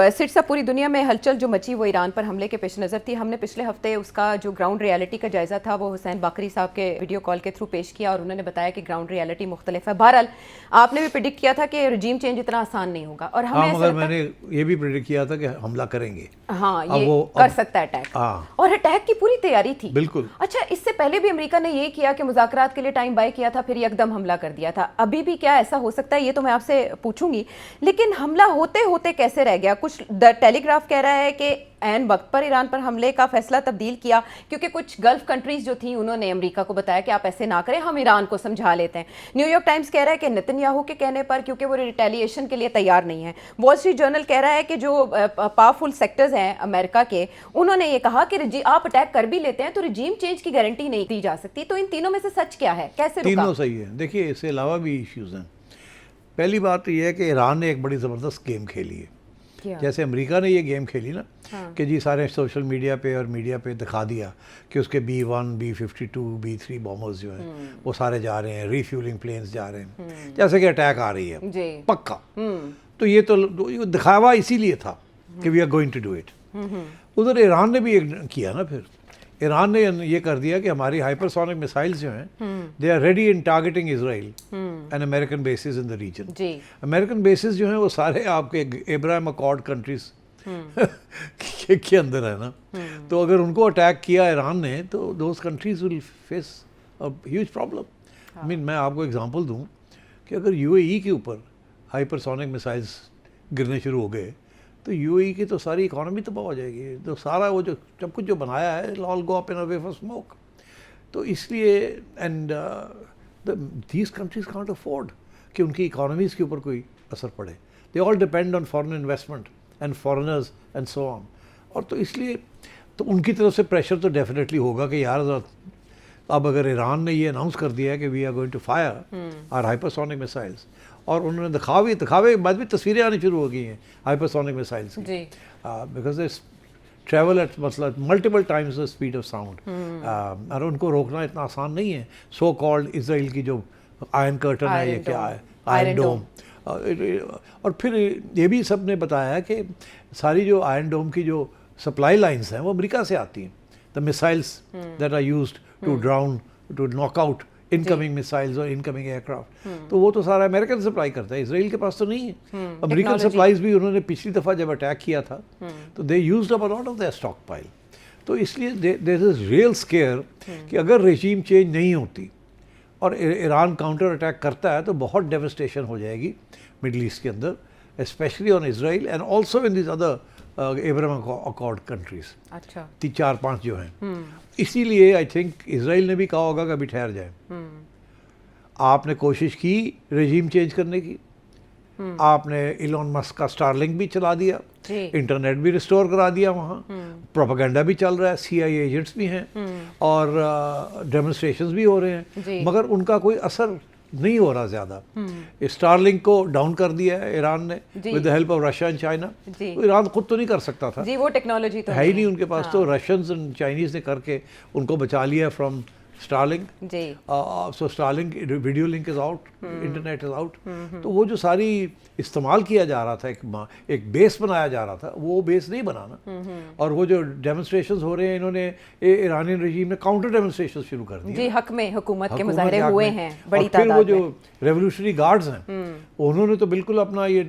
सिर्फ सा पूरी दुनिया में हलचल जो मची वो ईरान पर हमले के पेश नज़र थी। हमने पिछले हफ्ते उसका जो ग्राउंड रियलिटी का जायजा था वो हुसैन बाकरी साहब के वीडियो कॉल के थ्रू पेश किया और उन्होंने बताया कि ग्राउंड रियलिटी मुख्तलिफ है। बहरहाल आपने भी प्रिडिक्ट किया था कि रजीम चेंज इतना आसान नहीं होगा और हमें मगर मैंने ये भी प्रिडिक्ट किया था कि हमला करेंगे। हाँ, ये कर सकता है अटैक, और अटैक की पूरी तैयारी थी। बिल्कुल। अच्छा, इससे पहले भी अमेरिका ने ये किया कि मुज़ाकरात के लिए टाइम बाय किया था, फिर एकदम हमला कर दिया था। अभी भी क्या ऐसा हो सकता है, ये तो मैं आपसे पूछूंगी, लेकिन हमला होते होते कैसे रह गया? कुछ द टेलीग्राफ कह रहा है कि ऐन वक्त पर ईरान पर हमले का फैसला तब्दील किया क्योंकि कुछ गल्फ कंट्रीज जो थी उन्होंने अमेरिका को बताया कि आप ऐसे ना करें, हम ईरान को समझा लेते हैं। न्यूयॉर्क टाइम्स कह रहा है कि नेतन्याहू के कहने पर, क्योंकि वो रिटेलिएशन के लिए तैयार नहीं है। वॉल स्ट्रीट जर्नल कह रहा है कि जो पावरफुल सेक्टर्स हैं अमेरिका के, उन्होंने ये कहा कि आप अटैक कर भी लेते हैं तो रजीम चेंज की गारंटी नहीं दी जा सकती। तो इन तीनों में से सच क्या है, कैसे रुका? तीनों सही है। देखिए, इसके अलावा भी इश्यूज हैं। पहली बात तो यह है कि ईरान ने एक बड़ी ज़बरदस्त गेम खेली है। जैसे अमेरिका ने ये गेम खेली ना, कि जी सारे सोशल मीडिया पे और मीडिया पे दिखा दिया कि उसके B-1, B-52, B-3 बॉम्बर्स जो हैं वो सारे जा रहे हैं, रिफ्यूलिंग प्लेन्स जा रहे हैं, जैसे कि अटैक आ रही है पक्का। तो ये तो दिखावा इसीलिए था कि we are going to do it. उधर ईरान ने भी एक किया ना, फिर ईरान ने ये कर दिया कि हमारी हाइपरसोनिक मिसाइल्स जो हैं they are ready in targeting Israel and American bases in the region. American bases जो हैं वो सारे आपके एब्राहम अकॉर्ड कंट्रीज के अंदर है ना। तो अगर उनको अटैक किया ईरान ने तो those countries will face a huge problem. मैं आपको एग्जांपल दूं कि अगर यूएई के ऊपर हाइपरसोनिक मिसाइल्स गिरने शुरू हो गए तो यूएई की तो सारी इकोनॉमी तबाह हो जाएगी। तो सारा वो जो सब कुछ जो बनाया है all go up in a wave of smoke. तो इसलिए and these countries can't afford कि उनकी इकोनॉमीज़ के ऊपर कोई असर पड़े। They all depend on foreign investment and foreigners and so on. और तो इसलिए तो उनकी तरफ से प्रेशर तो डेफिनेटली होगा कि यार अब अगर ईरान ने ये अनाउंस कर दिया है कि we are going to fire our hypersonic missiles, और उन्होंने दिखावे के बाद भी तस्वीरें आनी शुरू हो गई हैं हाइपरसोनिक मिसाइल्स की, बिकॉज इट्स ट्रैवल एट मतलब multiple times the speed of sound, और उनको रोकना इतना आसान नहीं है। सो कॉल्ड इसराइल की जो आयरन कर्टन है, ये क्या है, आयरन डोम। और फिर ये भी सब ने बताया है कि सारी जो आयरन डोम की जो सप्लाई लाइन्स हैं वो अमेरिका से आती हैं। The missiles that are used to drown, to knock out incoming missiles और इनकमिंग एयरक्राफ्ट, तो वो तो सारा अमेरिकन सप्लाई करता है, इसराइल के पास तो नहीं है। अमेरिकन सप्लाईज भी उन्होंने पिछली दफ़ा जब अटैक किया था तो they used up a lot of their stock pile. तो इसलिए देयर इज रियल स्केयर कि अगर रेजीम चेंज नहीं होती और ईरान काउंटर अटैक करता है तो बहुत डेवस्टेशन हो जाएगी मिडल ईस्ट के अंदर, specially on Israel and also in this other Abraham accord countries. अच्छा, 4-5 जो हैं। इसीलिए आई थिंक इसराइल ने भी कहा होगा कि अभी ठहर जाए। आपने कोशिश की रेजीम चेंज करने की, आपने इलॉन मस्क का स्टारलिंक भी चला दिया, इंटरनेट भी रिस्टोर करा दिया, वहाँ प्रोपेगेंडा भी चल रहा है, CIA एजेंट्स भी हैं और डेमोन्स्ट्रेशंस भी हो रहे हैं, मगर उनका कोई असर नहीं हो रहा ज़्यादा। स्टारलिंक को डाउन कर दिया है ईरान ने with the help of Russia and China. तो ईरान खुद तो नहीं कर सकता था, वो टेक्नोलॉजी तो है ही नहीं उनके पास। तो रशियंस एंड चाइनीज़ ने करके उनको बचा लिया from Starlink. So Starlink video link is out, internet is out. तो वो जो सारी इस्तेमाल किया जा रहा था, एक बेस बनाया जा रहा था, वो बेस नहीं बनाना। और वो जो डेमोन्स्ट्रेशंस हो रहे हैं, इन्होंने ईरानियन रजीम ने काउंटर डेमोन्स्ट्रेशन शुरू कर दिए हक में हुकूमत के मुजाहरे हुए हैं बड़ी तादाद में। फिर वो जो रेवोल्यूशनरी गार्ड्स हैं उन्होंने तो बिल्कुल अपना ये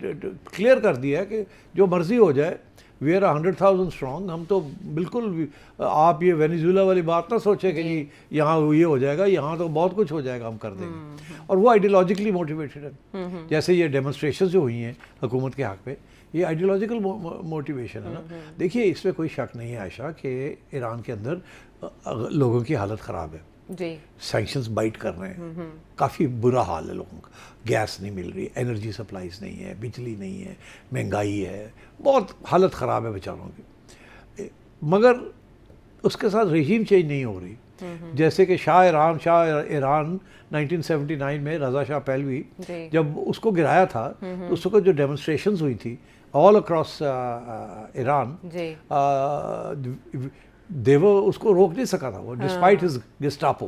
क्लियर कर दिया है कि जो मर्जी हो जाए, वी आर 100,000 स्ट्रॉन्ग। हम तो बिल्कुल, आप ये वेनेजुएला वाली बात ना सोचें कि जी यहाँ ये हो जाएगा, यहाँ तो बहुत कुछ हो जाएगा, हम कर देंगे। और वो आइडियोलॉजिकली मोटिवेटेड है। जैसे ये डेमोन्स्ट्रेशन जो हुई हैं हुकूमत के हक़ पे, ये आइडियोलॉजिकल मोटिवेशन है ना। देखिए, इसमें कोई शक नहीं है आयशा कि ईरान के अंदर लोगों की हालत ख़राब है। सैंक्शंस बाइट कर रहे हैं, काफ़ी बुरा हाल है लोगों का। गैस नहीं मिल रही, एनर्जी सप्लाईज नहीं है, बिजली नहीं है, महंगाई है, बहुत हालत ख़राब है बेचारों की। मगर उसके साथ रेजीम चेंज नहीं हो रही। जैसे कि शाह ईरान 1979 में रज़ा शाह पहलवी जब उसको गिराया था, तो उस वक्त जो डेमोन्स्ट्रेशंस हुई थी ऑल अक्रॉस ईरान, देवो उसको रोक नहीं सका था वो, डिस्पाइट हिज गेस्टापो,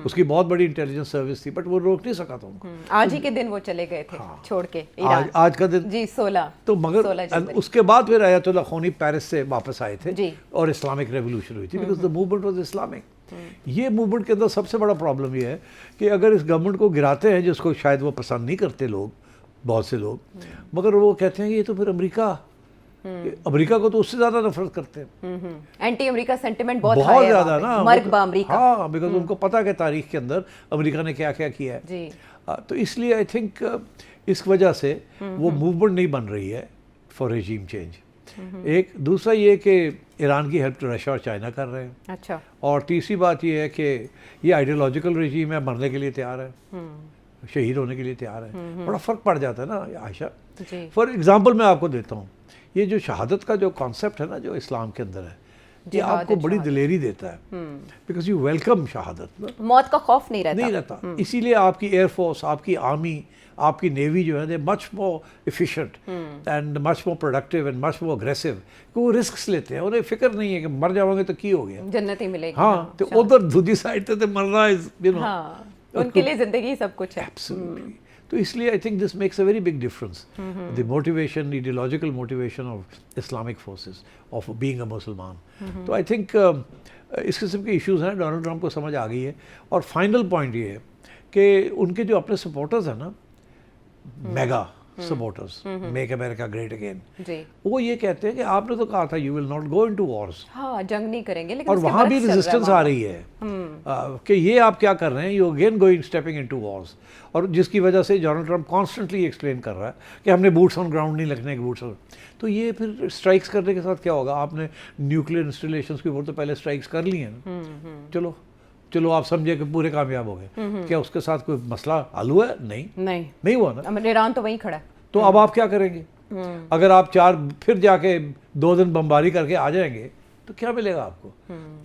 उसकी बहुत बड़ी इंटेलिजेंस सर्विस थी, बट वो रोक नहीं सका था उनको। आज ही के दिन वो चले गए थे छोड़ के आज, ईरान। आज का दिन जी 16 तो मगर 16 जनवरी। उसके बाद फिर आयतुल्लाह खोनी पेरिस से वापस आए थे जी। और इस्लामिक रेवोल्यूशन हुई थी, because the movement was Islamic. ये मूवमेंट के अंदर सबसे बड़ा प्रॉब्लम ये है कि अगर इस गवर्नमेंट को गिराते हैं, जिसको शायद वो पसंद नहीं करते लोग, बहुत से लोग, मगर वो कहते हैं कि ये तो फिर अमेरिका को तो उससे ज्यादा नफरत करते हैं। एंटी अमेरिका सेंटिमेंट बहुत हाई है ज्यादा वहाँ पे। ना, मर्ग बा अमेरिका। हाँ, बिकॉज उनको पता है कि तारीख के अंदर अमेरिका ने क्या क्या किया है जी। तो इसलिए आई थिंक इस वजह से वो मूवमेंट नहीं बन रही है फॉर रेजीम चेंज। एक दूसरा ये कि ईरान की हेल्प तो रशिया और चाइना कर रहे हैं। अच्छा। और तीसरी बात ये है कि ये आइडियोलॉजिकल रेजीम है, मरने के लिए तैयार है, शहीद होने के लिए तैयार है। बड़ा फ़र्क पड़ जाता है ना आयशा। फॉर एग्जांपल मैं आपको देता हूँ, ये जो शहादत का जो कॉन्सेप्ट है ना, जो इस्लाम के अंदर है, ये आपको बड़ी दिलेरी देता है, बिकॉज यू वेलकम शहादत ना, मौत का खौफ नहीं रहता। इसीलिए आपकी एयरफोर्स, आपकी आर्मी, आपकी नेवी जो है, they much more efficient and much more productive and much more aggressive. वो रिस्क लेते हैं, उन्हें फिक्र नहीं है कि मर जाओगे तो की हो गया, जन्नत ही मिलेगी। हाँ, तो उधर दूसरी साइड पे तो मरना इज उनके लिए जिंदगी सब कुछ है। एब्सोल्युटली। तो इसलिए I think this makes a very big difference, the motivation, ideological motivation of Islamic forces of being a मुसलमान। तो आई थिंक इस किस्म के इश्यूज हैं, डोनाल्ड ट्रंप को समझ आ गई है। और फाइनल पॉइंट ये है कि उनके जो अपने सपोर्टर्स हैं ना, mega supporters, make America great again, वो ये कहते हैं कि आपने तो कहा था you will not go into Wars, हाँ, जंग नहीं करेंगे, लेकिन और वहाँ भी रेजिस्टेंस आ रही है कि ये आप क्या कर रहे हैं, you again going stepping into Wars. और जिसकी वजह से डोनाल्ड ट्रंप कॉन्स्टेंटली एक्सप्लेन कर रहा है कि हमने बूट्स ऑन ग्राउंड नहीं लगने के, बूट्स ऑन। तो ये फिर स्ट्राइक्स करने के साथ क्या होगा, आपने न्यूक्लियर इंस्टॉलेशंस के ऊपर तो पहले स्ट्राइक्स कर ली हैं, चलो आप समझे कि पूरे कामयाब हो गए, क्या उसके साथ कोई मसला हल हुआ है? नहीं हुआ ना। ईरान तो वहीं खड़ा है। तो अब आप क्या करेंगे? अगर आप फिर जाके 2 दिन बमबारी करके आ जाएंगे तो क्या मिलेगा आपको?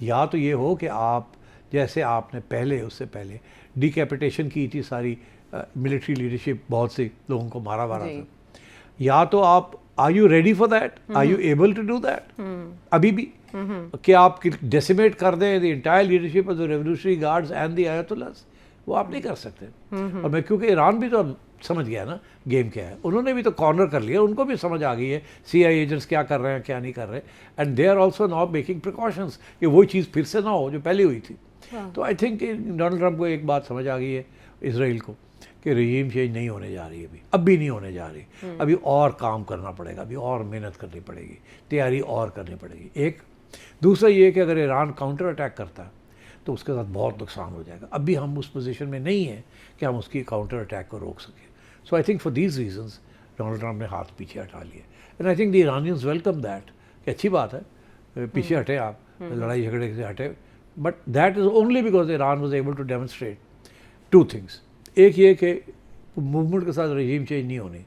या तो ये हो कि आप, जैसे आपने उससे पहले डिकैपिटेशन की थी, सारी मिलिट्री लीडरशिप, बहुत से लोगों को मारा था, या तो आप, are you ready for that, are you able to do that अभी भी, कि आप डेसिमेट कर दें the entire leadership of the revolutionary guards and the ayatollahs? वो आप नहीं कर सकते। और मैं, क्योंकि ईरान भी तो समझ गया ना गेम क्या है, उन्होंने भी तो कॉर्नर कर लिया, उनको भी समझ आ गई है CIA एजेंट्स क्या कर रहे हैं, क्या नहीं कर रहे, and they are also now making precautions कि वही चीज़ फिर से ना हो जो पहले हुई थी। तो आई थिंक डोनाल्ड ट्रंप को एक बात समझ आ गई है, इसराइल को, कि रजीम चेंज नहीं होने जा रही है, अभी नहीं होने जा रही, अभी और काम करना पड़ेगा, अभी और मेहनत करनी पड़ेगी, तैयारी और करनी पड़ेगी। एक दूसरा ये कि अगर ईरान काउंटर अटैक करता है तो उसके साथ बहुत नुकसान हो जाएगा। अभी हम उस पोजीशन में नहीं हैं कि हम उसकी काउंटर अटैक को रोक सकें। So I think for these reasons Donald Trump ने हाथ पीछे हटा लिया, and I think the Iranians welcome that, कि अच्छी बात है, पीछे हटे आप, लड़ाई झगड़े से हटे, but that is only because Iran was able to demonstrate 2 things. एक ये कि मूवमेंट के साथ रजीम चेंज नहीं होनी,